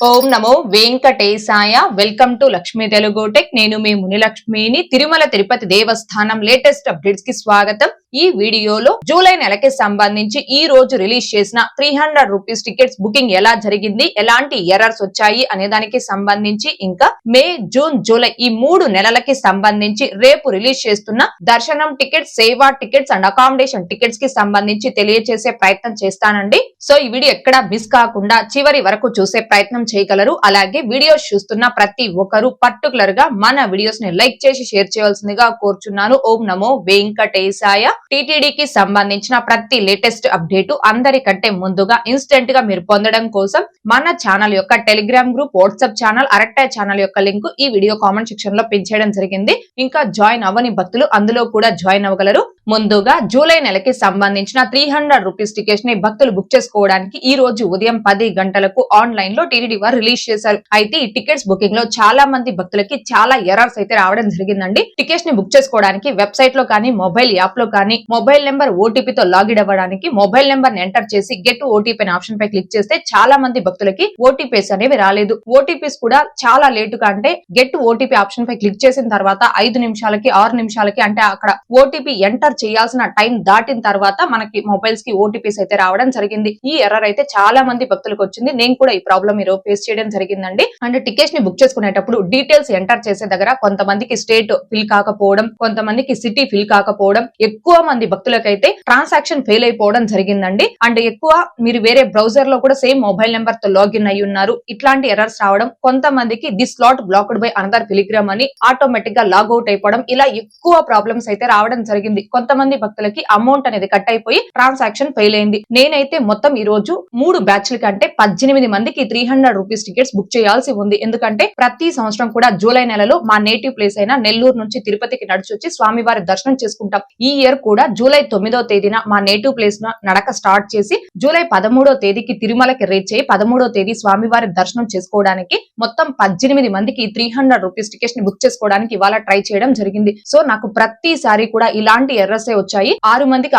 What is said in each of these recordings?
Om Namo Venkatesaya. Welcome to Lakshmi Telugu tech. నేను మీ మునిలక్ష్మిని. తిరుమల తిరుపతి దేవస్థానం latest updates కి స్వాగతం. ఈ వీడియోలో జూలై నెలకి సంబంధించి ఈ రోజు రిలీజ్ చేసిన 300 రూపీస్ టికెట్స్ బుకింగ్ ఎలా జరిగింది, ఎలాంటి ఎర్రర్స్ వచ్చాయి అనే దానికి సంబంధించి, ఇంకా మే, జూన్, జూలై ఈ 3 నెలలకి సంబంధించి రేపు రిలీజ్ చేస్తున్న దర్శనం టికెట్స్, సేవా టికెట్స్ అండ్ అకామిడేషన్ టికెట్స్ కి సంబంధించి తెలియజేసే ప్రయత్నం చేస్తానండి. సో ఈ వీడియో ఎక్కడా మిస్ కాకుండా చివరి వరకు చూసే ప్రయత్నం చేయగలరు. అలాగే వీడియోస్ చూస్తున్న ప్రతి ఒక్కరు పర్టికులర్ గా మన వీడియోస్ ని లైక్ చేసి షేర్ చేయాల్సిందిగా కోరుచున్నాను. ఓం నమో వెంకటేశాయ. టీటీడీకి సంబంధించిన ప్రతి లేటెస్ట్ అప్డేట్ అందరికంటే ముందుగా ఇన్స్టెంట్ గా మీరు పొందడం కోసం మన ఛానల్ యొక్క Telegram group, WhatsApp channel, Arattai channel యొక్క లింక్ ఈ వీడియో కామెంట్ సెక్షన్ లో పిన్ చేయడం జరిగింది. ఇంకా జాయిన్ అవ్వని భక్తులు అందులో కూడా జాయిన్ అవ్వగలరు. ముందుగా జూలై నెలకి సంబంధించిన 300 రూపీస్ టికెట్స్ ని భక్తులు బుక్ చేసుకోవడానికి ఈ రోజు ఉదయం 10 గంటలకు ఆన్లైన్ లో టీటీడీ వారు రిలీజ్ చేశారు. అయితే ఈ టికెట్స్ బుకింగ్ లో చాలా మంది భక్తులకి చాలా ఎర్రర్స్ అయితే రావడం జరిగిందండి. టికెట్స్ ని బుక్ చేసుకోవడానికి వెబ్సైట్ లో కానీ, మొబైల్ యాప్ లో కానీ, మొబైల్ నెంబర్ ఓటీపీ తో లాగిన్ అవ్వడానికి మొబైల్ నెంబర్ ని ఎంటర్ చేసి గెట్ ఓటీపీ అనే ఆప్షన్ పై క్లిక్ చేస్తే చాలా మంది భక్తులకి ఓటీపీస్ అనేవి రాలేదు. ఓటీపీస్ కూడా చాలా లేటుగా, అంటే గెట్ ఓటీపీ ఆప్షన్ పై క్లిక్ చేసిన తర్వాత 5 నిమిషాలకి 6 నిమిషాలకి, అంటే అక్కడ ఓటీపీ ఎంటర్ చేయాల్సిన టైం దాటిన తర్వాత మనకి మొబైల్స్ కి ఓటీపీస్ అయితే రావడం జరిగింది. ఈ ఎర్రర్ అయితే చాలా మంది భక్తులకు వచ్చింది. నేను కూడా ఈ ప్రాబ్లం ఈరోజు ఫేస్ చేయడం జరిగిందండి. అంటే టికెట్స్ ని బుక్ చేసుకునేటప్పుడు డీటెయిల్స్ ఎంటర్ చేసే దగ్గర కొంతమందికి స్టేట్ ఫిల్ కాకపోవడం, కొంతమందికి సిటీ ఫిల్ కాకపోవడం, ఎక్కువ మంది భక్తులకైతే ట్రాన్సాక్షన్ ఫెయిల్ అయిపోవడం జరిగిందండి. అంటే ఎక్కువ మీరు వేరే బ్రౌజర్ లో కూడా సేమ్ మొబైల్ నెంబర్ తో లాగిన్ అయ్యి ఉన్నారు. ఇట్లాంటి ఎర్రర్స్ రావడం, కొంతమందికి this slot blocked by another pilgrim అని ఆటోమేటిక్ గా లాగౌట్ అయిపోవడం, ఇలా ఎక్కువ ప్రాబ్లమ్స్ అయితే రావడం జరిగింది. కొంతమంది భక్తులకి అమౌంట్ అనేది కట్ అయిపోయి ట్రాన్సాక్షన్ ఫెయిల్ అయింది. నేనైతే మొత్తం ఈ రోజు 3 బ్యాచ్ల కంటే 18 మందికి 300 రూపీస్ టికెట్స్ బుక్ చేయాల్సి ఉంది. ఎందుకంటే ప్రతి సంవత్సరం కూడా జూలై నెలలో మా నేటివ్ ప్లేస్ అయిన నెల్లూరు నుంచి తిరుపతికి నడిచొచ్చి స్వామివారి దర్శనం చేసుకుంటాం. ఈ ఇయర్ కూడా జూలై 9వ తేదీన మా నేటివ్ ప్లేస్ నడక స్టార్ట్ చేసి జూలై 13వ తేదీకి తిరుమలకి రీచ్ అయ్యి 13వ తేదీ స్వామివారి దర్శనం చేసుకోవడానికి మొత్తం 18 మందికి 300 రూపీస్ టికెట్స్ ని బుక్ చేసుకోవడానికి ఇవాళ ట్రై చేయడం జరిగింది. సో నాకు ప్రతిసారి కూడా ఇలాంటి ఎర్రర్స్ వచ్చాయి. 6 మందికి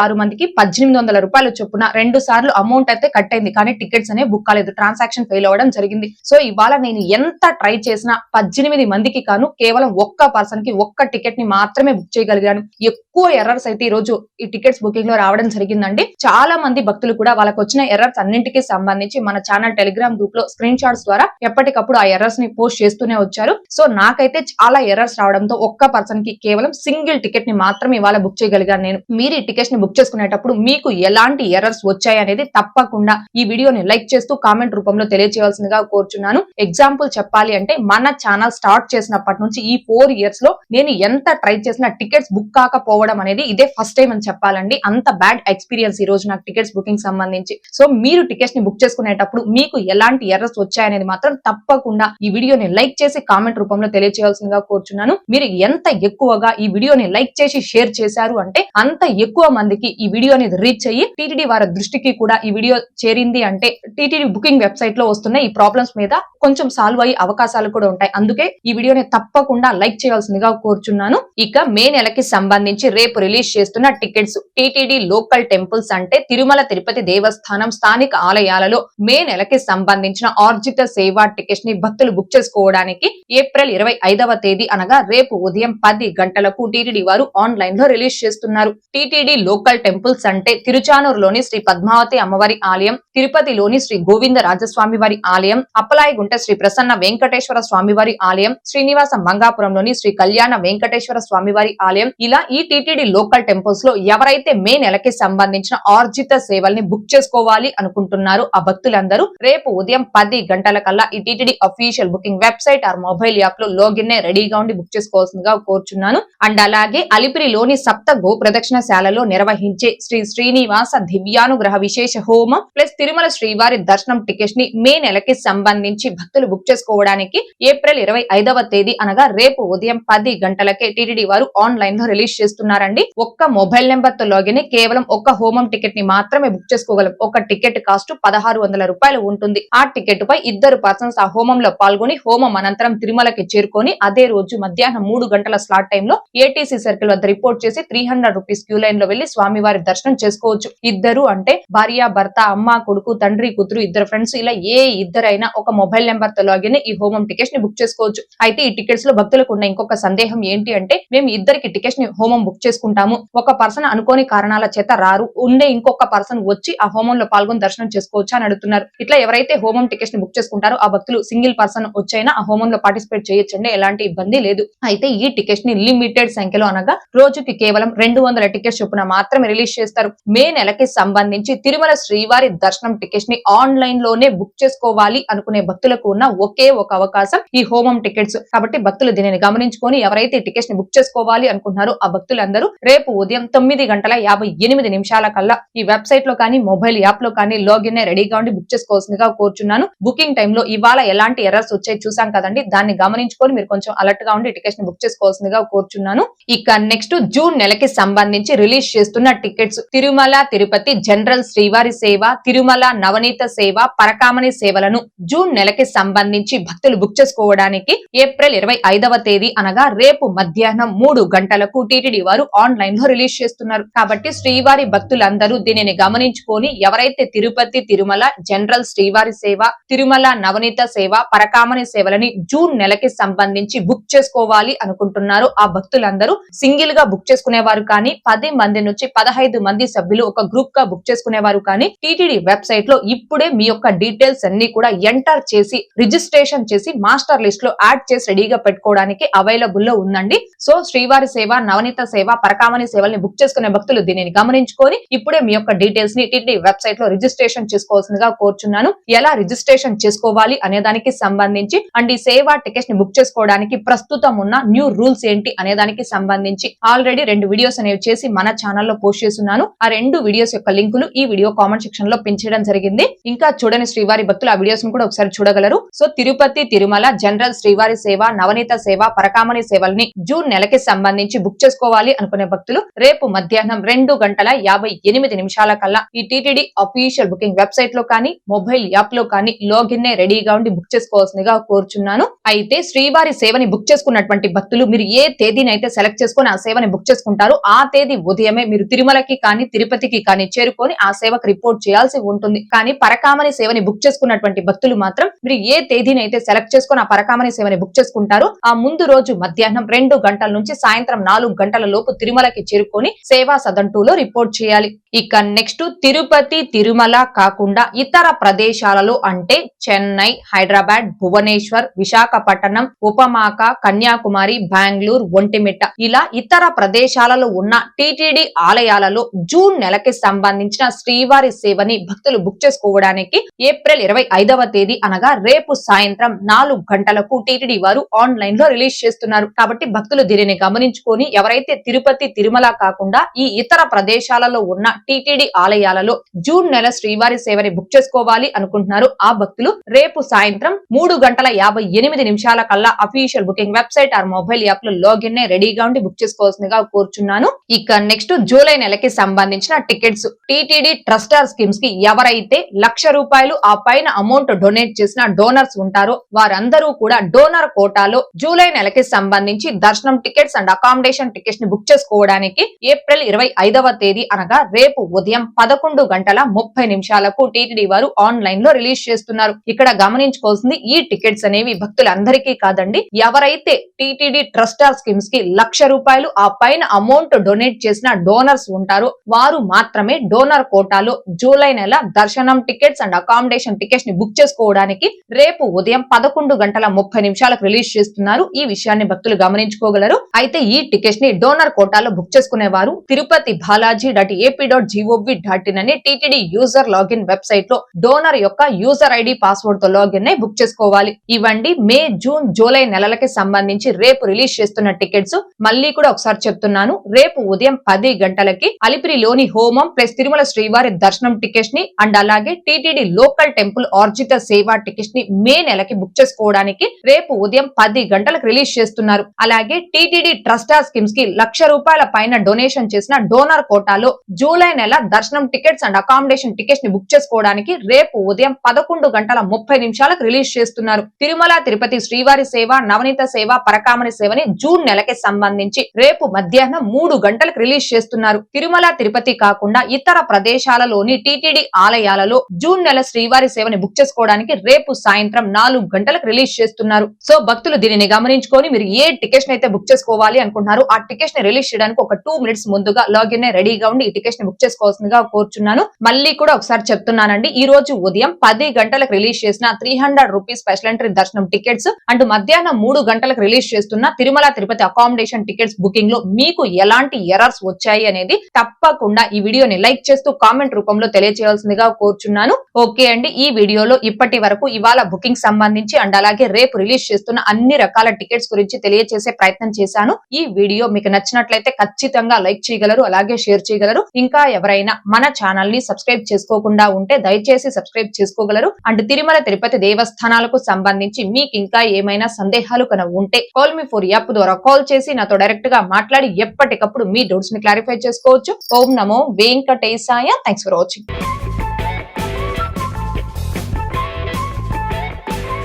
1800 రూపాయలు చొప్పున 2 సార్లు అమౌంట్ అయితే కట్ అయింది. కానీ టికెట్స్ అనేవి బుక్ కాలేదు, ట్రాన్సాక్షన్ ఫెయిల్ అవ్వడం జరిగింది. సో ఇవాళ నేను ఎంత ట్రై చేసినా 18 మందికి కాను కేవలం ఒక్క పర్సన్ కి ఒక్క టికెట్ ని మాత్రమే బుక్ చేయగలిగాను. ఎక్కువ ఎర్రర్స్ అయితే ఈ రోజు ఈ టికెట్స్ బుకింగ్ లో రావడం జరిగిందండి. చాలా మంది భక్తులు కూడా వాళ్ళకి వచ్చిన ఎర్రర్స్ అన్నింటికి సంబంధించి మన ఛానల్ టెలిగ్రామ్ గ్రూప్ లో స్క్రీన్ షాట్స్ ద్వారా ఎప్పటికప్పుడు ఆ ఎర్రర్స్ ని పోస్ట్ చేస్తూనే వచ్చారు. సో నాకైతే చాలా ఎర్రర్స్ రావడంతో ఒక్క పర్సన్ కి కేవలం సింగిల్ టికెట్ ని మాత్రమే ఇవాళ బుక్ చేయగలిగాను నేను. మీరు ఈ టికెట్స్ ని బుక్ చేసుకునేటప్పుడు మీకు ఎలాంటి ఎర్రర్స్ వచ్చాయి అనేది తప్పకుండా ఈ వీడియోని లైక్ చేస్తూ కామెంట్ రూపంలో తెలియజేయవలసిందిగా కోరుచున్నాను. ఎగ్జాంపుల్ చెప్పాలి అంటే మన ఛానల్ స్టార్ట్ చేసినప్పటి నుంచి ఈ 4 ఇయర్స్ లో నేను ఎంత ట్రై చేసిన టికెట్స్ బుక్ కాకపోవడం అనేది ఇదే ఫస్ట్ టైం అని చెప్పాలండి. అంత బ్యాడ్ ఎక్స్పీరియన్స్ ఈ రోజు నాకు టికెట్స్ బుకింగ్ సంబంధించి. సో మీరు టికెట్స్ ని బుక్ చేసుకునేటప్పుడు మీకు ఎలాంటి ఎర్రర్స్ వచ్చాయనేది మాత్రం తప్పకుండా ఈ వీడియోని లైక్ చేసి కామెంట్ రూపంలో తెలియజేయవలసిందిగా కోరుచున్నాను. మీరు ఎంత ఎక్కువగా ఈ వీడియోని లైక్ చేసి షేర్ చేశారు అంటే అంత ఎక్కువ మందికి ఈ వీడియో అనేది రీచ్ అయ్యి టీటీడీ వారి దృష్టికి కూడా ఈ వీడియో చేరింది అంటే టీటీడీ బుకింగ్ వెబ్సైట్ లో వస్తున్న ఈ ప్రాబ్లమ్స్ మీద కొంచెం సాల్వ్ అయ్యే అవకాశాలు కూడా ఉంటాయి. అందుకే ఈ వీడియోని తప్పకుండా లైక్ చేయాల్సిందిగా కోరుచున్నాను. ఇక మే నెలకి సంబంధించి రేపు రిలీజ్ చేస్తున్న టికెట్స్ టీటీడీ లోకల్ టెంపుల్స్ అంటే తిరుమల తిరుపతి దేవస్థానం స్థానిక ఆలయాలలో మే నెలకి సంబంధించిన ఆర్జిత సేవా టికెట్స్ ని భక్తులు బుక్ చేసుకోవడానికి ఏప్రిల్ 25వ తేదీ అనగా రేపు ఉదయం 10 గంటలకు టీటీడీ వారు ఆన్లైన్ లో రిలీజ్ చేస్తున్నారు. టీటీడీ లోకల్ టెంపుల్స్ అంటే తిరుచానూరులోని శ్రీ పద్మావతి అమ్మవారి ఆలయం, తిరుపతిలోని శ్రీ గోవింద రాజస్వామి వారి ఆలయం, అప్పలాయగుంట శ్రీ ప్రసన్న వెంకటేశ్వర స్వామి వారి ఆలయం, శ్రీనివాస మంగాపురంలోని శ్రీ కళ్యాణ వెంకటేశ్వర స్వామి వారి ఆలయం, ఇలా ఈ టీటీడీ లోకల్ టెంపుల్స్ లో ఎవరైతే మే నెలకి సంబంధించిన ఆర్జిత సేవల్ని బుక్ చేసుకోవాలి అనుకుంటున్నారో ఆ భక్తులందరూ రేపు ఉదయం 10 గంటల కల్లా ఈ TTD official booking website or mobile app లో లాగిన్ రెడీగా ఉండి బుక్ చేసుకోవాల్సిందిగా కోరుచున్నాను. అండ్ అలాగే అలిపిరిలోని సప్త గో ప్రదక్షిణశాలలో నిర్వహించే శ్రీ శ్రీనివాస దివ్యానుగ్రహ విశేష హోమం ప్లస్ తిరుమల శ్రీవారి దర్శనం టికెట్స్ ని మే నెలకి సంబంధించి భక్తులు బుక్ చేసుకోవడానికి ఏప్రిల్ 25వ తేదీ అనగా రేపు ఉదయం 10 గంటలకే టీటీడీ వారు ఆన్లైన్ లో రిలీజ్ చేస్తున్నారండి. ఒక్క మొబైల్ నెంబర్ తో లాగిన్ కేవలం ఒక్క హోమం టికెట్ ని మాత్రమే బుక్ చేసుకోగలం. ఒక టికెట్ కాస్ట్ 1600 రూపాయలు ఉంటుంది. ఆ టికెట్ పై 2 పర్సన్స్ ఆ హోమంలో పాల్గొని హోమం అనంతరం తిరుమలకి చేరుకొని అదే రోజు మధ్యాహ్నం 3 గంటల స్లాట్ టైంలో ఏటీసీ సర్కిల్ వద్ద రిపోర్ట్ చేసి 300 రూపీస్ క్యూ లైన్ లో వెళ్లి స్వామివారి దర్శనం చేసుకోవచ్చు. ఇద్దరు అంటే భార్య భర్త, అమ్మ కొడుకు, తండ్రి కూతురు, ఇద్దరు ఫ్రెండ్స్, ఇలా ఏ ఇద్దరైనా ఒక మొబైల్ నెంబర్ తో లాగిన్ ఈ హోమం టికెట్స్ ని బుక్ చేసుకోవచ్చు. అయితే ఈ టికెట్స్ లో భక్తులకు ఉన్న ఇంకొక సందేహం ఏంటి అంటే, మేము ఇద్దరికి టికెట్స్ ని హోమం బుక్ చేసుకుంటాము, ఒక పర్సన్ అనుకోని కారణాల చేత రారు, ఉండే ఇంకొక పర్సన్ వచ్చి ఆ హోమంలో పాల్గొని దర్శనం చేసుకోవచ్చు అని అడుగుతున్నారు. ఇట్లా ఎవరైతే హోమం టికెట్స్ ని బుక్ చేసుకుంటారో ఆ భక్తులు సింగిల్ పర్సన్ వచ్చైనా ఆ హోమంలో పార్టిసిపేట్ చేయొచ్చండి, ఎలాంటి ఇబ్బంది లేదు. అయితే ఈ టికెట్స్ ని లిమిటెడ్ సంఖ్యలో అనగా రోజుకి కేవలం 200 టికెట్స్ చొప్పున మాత్రమే రిలీజ్ చేస్తారు. మే నెలకి సంబంధించి తిరుమల శ్రీవారి దర్శనం టికెట్స్ ని ఆన్లైన్ లోనే బుక్ చేసుకోవాలి అనుకునే భక్తులకు ఉన్న ఒకే ఒక అవకాశం ఈ హోమం టికెట్స్. కాబట్టి భక్తులు దీనిని గమనించుకొని ఎవరైతే టికెట్స్ ని బుక్ చేసుకోవాలి అనుకుంటున్నారో ఆ భక్తులందరూ రేపు ఉదయం 9:58 కల్లా ఈ వెబ్సైట్ లో కానీ మొబైల్ యాప్ లో కానీ లాగిన్ రెడీగా ఉండి బుక్ చేసుకోవాల్సిందిగా కోరుచున్నాను. బుకింగ్ టైమ్ లో ఇవాళ ఎలాంటి ఎర్రర్స్ వచ్చాయి చూసాం కదండి, దాన్ని గమనించుకొని మీరు కొంచెం అలర్ట్ గా ఉండి టికెట్స్ ని బుక్ చేసుకోవాల్సిందిగా కోరుచున్నాను. ఇక నెక్స్ట్ జూన్ నెలకి సంబంధించి రిలీజ్ చేస్తున్న టికెట్స్ తిరుమల తిరుపతి జనరల్ శ్రీవారి సేవ, తిరుమల నవనీత సేవ, పరకామణి సేవలను జూన్ నెలకి సంబంధించి భక్తులు బుక్ చేసుకోవడానికి ఏప్రిల్ 25వ తేదీ అనగా రేపు మధ్యాహ్నం 3 గంటలకు టీటీడీ వారు ఆన్లైన్ లో రిలీజ్ చేస్తున్నారు. కాబట్టి శ్రీవారి భక్తులందరూ దీనిని గమనించుకొని ఎవరైతే తిరుపతి తిరుమల జనరల్ శ్రీవారి సేవ, తిరుమల నవనీత సేవ, పరకామణి సేవలని జూన్ నెలకి సంబంధించి బుక్ చేసుకోవాలి అనుకుంటున్నారో ఆ భక్తులందరూ సింగిల్ గా బుక్ చేసుకునేవారు కానీ 10 మంది నుంచి 15 మంది సభ్యులు ఒక గ్రూప్ గా బుక్ చేసుకునేవారు కానీ టీటీడీ వెబ్సైట్ లో ఇప్పుడే మీ యొక్క డీటెయిల్స్ అన్ని కూడా ఎంటర్ చేసి రిజిస్ట్రేషన్ చేసి మాస్టర్ లిస్ట్ లో యాడ్ చేసి రెడీగా పెట్టుకోవడానికి అవైలబుల్ లో ఉందండి. సో శ్రీవారి సేవ, నవనీత సేవ, పరకామణి సేవల్ని బుక్ చేసుకునే భక్తులు దీనిని గమనించుకొని ఇప్పుడే మీ యొక్క డీటెయిల్స్ ని టీటీడీ వెబ్సైట్ లో రిజిస్ట్రేషన్ చేసుకోవాల్సిందిగా కోరుచున్నాను. ఎలా రిజిస్ట్రేషన్ చేసుకోవాలి అనే దానికి సంబంధించి అండ్ ఈ సేవ టికెట్స్ ని బుక్ చేసుకోవడానికి ప్రస్తుతం ఉన్న న్యూ రూల్స్ ఏంటి అనే దానికి సంబంధించి ఆల్రెడీ 2 వీడియోస్ అనేవి చేసి మన ఛానల్లో పోస్ట్ చేస్తున్నాను. ఆ 2 వీడియోస్ యొక్క లింకులు ఈ వీడియో కామెంట్ సెక్షన్ లో పిన్ చేయడం జరిగింది. ఇంకా చూడని శ్రీవారి భక్తులు ఆ వీడియోస్ ను కూడా ఒకసారి చూడగలరు. సో తిరుపతి తిరుమల జనరల్ శ్రీవారి సేవ, నవనీత సేవ, పరకామణి సేవల్ని జూన్ నెలకి సంబంధించి బుక్ చేసుకోవాలి అనుకునే భక్తులు రేపు మధ్యాహ్నం 2:58 కల్లా ఈ టీటీడీ అఫీషియల్ బుకింగ్ వెబ్సైట్ లో కానీ మొబైల్ యాప్ లో కానీ లాగిన్ రెడీగా ఉండి బుక్ చేసుకోవాల్సిందిగా కోరుచున్నాను. అయితే శ్రీవారి సేవని బుక్ చేసుకున్నటువంటి భక్తులు మీరు ఏ తేదీనైతే సెలెక్ట్ చేసుకుని ఆ సేవని బుక్ చేసుకుంటారో ఆ తేదీ ఉదయమే మీరు తిరుమలకి కానీ తిరుపతికి కానీ చేరుకొని ఆ సేవకు రిపోర్ట్ చేయాల్సి ఉంటుంది. కానీ పరకామణి సేవని బుక్ చేసుకున్నటువంటి భక్తులు మాత్రం మీరు ఏ తేదీనైతే సెలెక్ట్ చేసుకుని ఆ పరకామణి సేవని బుక్ చేసుకుంటారో ఆ ముందు రోజు మధ్యాహ్నం 2 గంటల నుంచి సాయంత్రం 4 గంటల లోపు తిరుమలకి చేరుకొని సేవా సదన్ 2లో రిపోర్ట్ చేయాలి. ఇక నెక్స్ట్ తిరుపతి తిరుమల కాకుండా ఇతర ప్రదేశాలలో అంటే చెన్నై, హైదరాబాద్, భువనేశ్వర్, విశాఖపట్నం, ఉపమాక, కన్యాకుమారి, బెంగళూరు, ఒంటిమిట్ట ఇలా ఇతర ప్రదేశాలలో ఉన్న టీటీడీ ఆలయాలలో జూన్ నెలకి సంబంధించిన శ్రీవారి సేవని భక్తులు బుక్ చేసుకోవడానికి ఏప్రిల్ 25వ తేదీ అనగా రేపు సాయంత్రం 4 గంటలకు టీటీడీ వారు ఆన్లైన్ లో రిలీజ్ చేస్తున్నారు. కాబట్టి భక్తులు దీనిని గమనించుకొని ఎవరైతే తిరుపతి తిరుమల కాకుండా ఈ ఇతర ప్రదేశాలలో ఉన్న టీటీడీ ఆలయాలలో జూన్ నెల శ్రీవారి సేవని బుక్ చేసుకోవాలి అనుకుంటున్నారు ఆ భక్తులు రేపు సాయంత్రం 3:58 కల్లా official booking website or mobile app లో లాగిన్ రెడీగా ఉండి బుక్ చేసుకోవాల్సిందిగా కోరుచున్నాను. ఇక నెక్స్ట్ జూలై నెలకి సంబంధించిన టికెట్స్ టీటీడీ ట్రస్టర్ స్కీమ్స్ కి ఎవరైతే ₹1,00,000 ఆ పైన అమౌంట్ డొనేట్ చేసిన డోనర్స్ ఉంటారో వారందరూ కూడా డోనర్ కోటాలో జూలై నెలకి సంబంధించి దర్శనం టికెట్స్ అండ్ అకామిడేషన్ టికెట్స్ ని బుక్ చేసుకోవడానికి ఏప్రిల్ 25వ తేదీ అనగా రేపు ఉదయం 11:30 టీటీడీ వారు ఆన్లైన్ లో రిలీజ్ చేస్తున్నారు. ఇక్కడ గమనించుకోవాల్సింది ఈ టికెట్స్ అనేవి భక్తులందరికీ కాదండి, ఎవరైతే టీటీడీ ట్రస్టర్ స్కీమ్స్ కి ₹1,00,000 ఆ పైన అమౌంట్ డొనేట్ చేసిన డోనర్స్ ఉంటారో వారు మాత్రమే డోనర్ కోటాలో జూలై నెల దర్శనం టికెట్స్ అండ్ అకామిడేషన్ టికెట్స్ ని బుక్ చేసుకోవడానికి రేపు ఉదయం 11:30 రిలీజ్ చేస్తున్నారు. ఈ విషయాన్ని భక్తులు గమనించుకోగలరు. అయితే ఈ టికెట్స్ ని డోనర్ కోటాలో బుక్ చేసుకునేవారు తిరుపతి balaji.ap.gov.in అని టీటీడీ యూజర్ లాగిన్ వెబ్సైట్ లో డోనర్ యొక్క యూజర్ ఐడి పాస్వర్డ్ తో లాగిన్ బుక్ చేసుకోవాలి. ఇవ్వండి మే, జూన్, జూలై నెలలకి సంబంధించి రేపు రిలీజ్ చేస్తున్న టికెట్స్. మళ్ళీ కూడా ఒకసారి చెప్తున్నాను, రేపు ఉదయం 10 గంటలకి అలిపిరిలోని హోమం ప్లస్ తిరుమల శ్రీవారి దర్శనం టికెట్స్ ని అండ్ అలాగే టీటీడీ లోకల్ టెంపుల్ ఆర్జిత సేవా టికెట్స్ ని మే నెలకి బుక్ చేసుకోవడానికి రేపు ఉదయం 10 గంటలకు రిలీజ్ చేస్తున్నారు. అలాగే టీటీడీ ట్రస్టర్ స్కీమ్స్ కి ₹1,00,000 పైన డొనేషన్ చేసిన డోనర్ కోటాలో జూలై జూలై నెల దర్శనం టికెట్స్ అండ్ అకామిడేషన్ టికెట్స్ ని బుక్ చేసుకోవడానికి రేపు ఉదయం 11:30 రిలీజ్ చేస్తున్నారు. తిరుమల తిరుపతి శ్రీవారి సేవ, నవనీత సేవ, పరకామణి సేవని జూన్ నెలకి సంబంధించి రేపు మధ్యాహ్నం 3 గంటలకు రిలీజ్ చేస్తున్నారు. తిరుమల తిరుపతి కాకుండా ఇతర ప్రదేశాలలోని టీటీడీ ఆలయాలలో జూన్ నెల శ్రీవారి సేవని బుక్ చేసుకోవడానికి రేపు సాయంత్రం 4 గంటలకు రిలీజ్ చేస్తున్నారు. సో భక్తులు దీనిని గమనించుకొని మీరు ఏ టికెట్స్ అయితే బుక్ చేసుకోవాలి అనుకుంటున్నారు ఆ టికెట్స్ ని రిలీజ్ చేయడానికి ఒక 2 మినిట్స్ ముందుగా లాగిన్ రెడీగా ఉండి ఈ టికెట్స్ ని బుక్ చేసుకోవాల్సిందిగా కోరుచున్నాను. మళ్ళీ కూడా ఒకసారి చెప్తున్నానండి, ఈ రోజు ఉదయం 10 గంటలకు రిలీజ్ చేసిన 300 రూపీస్ స్పెషల్ ఎంట్రీ దర్శనం టికెట్స్ అండ్ మధ్యాహ్నం 3 గంటలకు రిలీజ్ చేస్తున్న Tirumala Tirupati accommodation tickets booking లో మీకు ఎలాంటి ఎర్రర్స్ వచ్చాయి అనేది తప్పకుండా ఈ వీడియోని లైక్ చేస్తూ కామెంట్ రూపంలో తెలియజేయాల్సిందిగా కోరుచున్నాను. ఓకే అండి, ఈ వీడియోలో ఇప్పటి వరకు ఇవాళ బుకింగ్ సంబంధించి అండ్ అలాగే రేపు రిలీజ్ చేస్తున్న అన్ని రకాల టికెట్స్ గురించి తెలియజేసే ప్రయత్నం చేశాను. ఈ వీడియో మీకు నచ్చినట్లయితే ఖచ్చితంగా లైక్ చేయగలరు, అలాగే షేర్ చేయగలరు. ఇంకా ఎవరైనా మన ఛానల్ ని సబ్స్క్రైబ్ చేసుకోకుండా ఉంటే దయచేసి సబ్స్క్రైబ్ చేసుకోగలరు. అండ్ తిరుమల తిరుపతి దేవస్థానాలకు సంబంధించి మీకు ఇంకా ఏమైనా సందేహాలు కనుక ఉంటే కాల్ మీ ఫర్ యాప్ ద్వారా కాల్ చేసి నాతో డైరెక్ట్ గా మాట్లాడి ఎప్పటికప్పుడు మీ డౌట్స్ ని క్లారిఫై చేసుకోవచ్చు. ఓం నమో వెంకటేశాయ. Thanks for watching.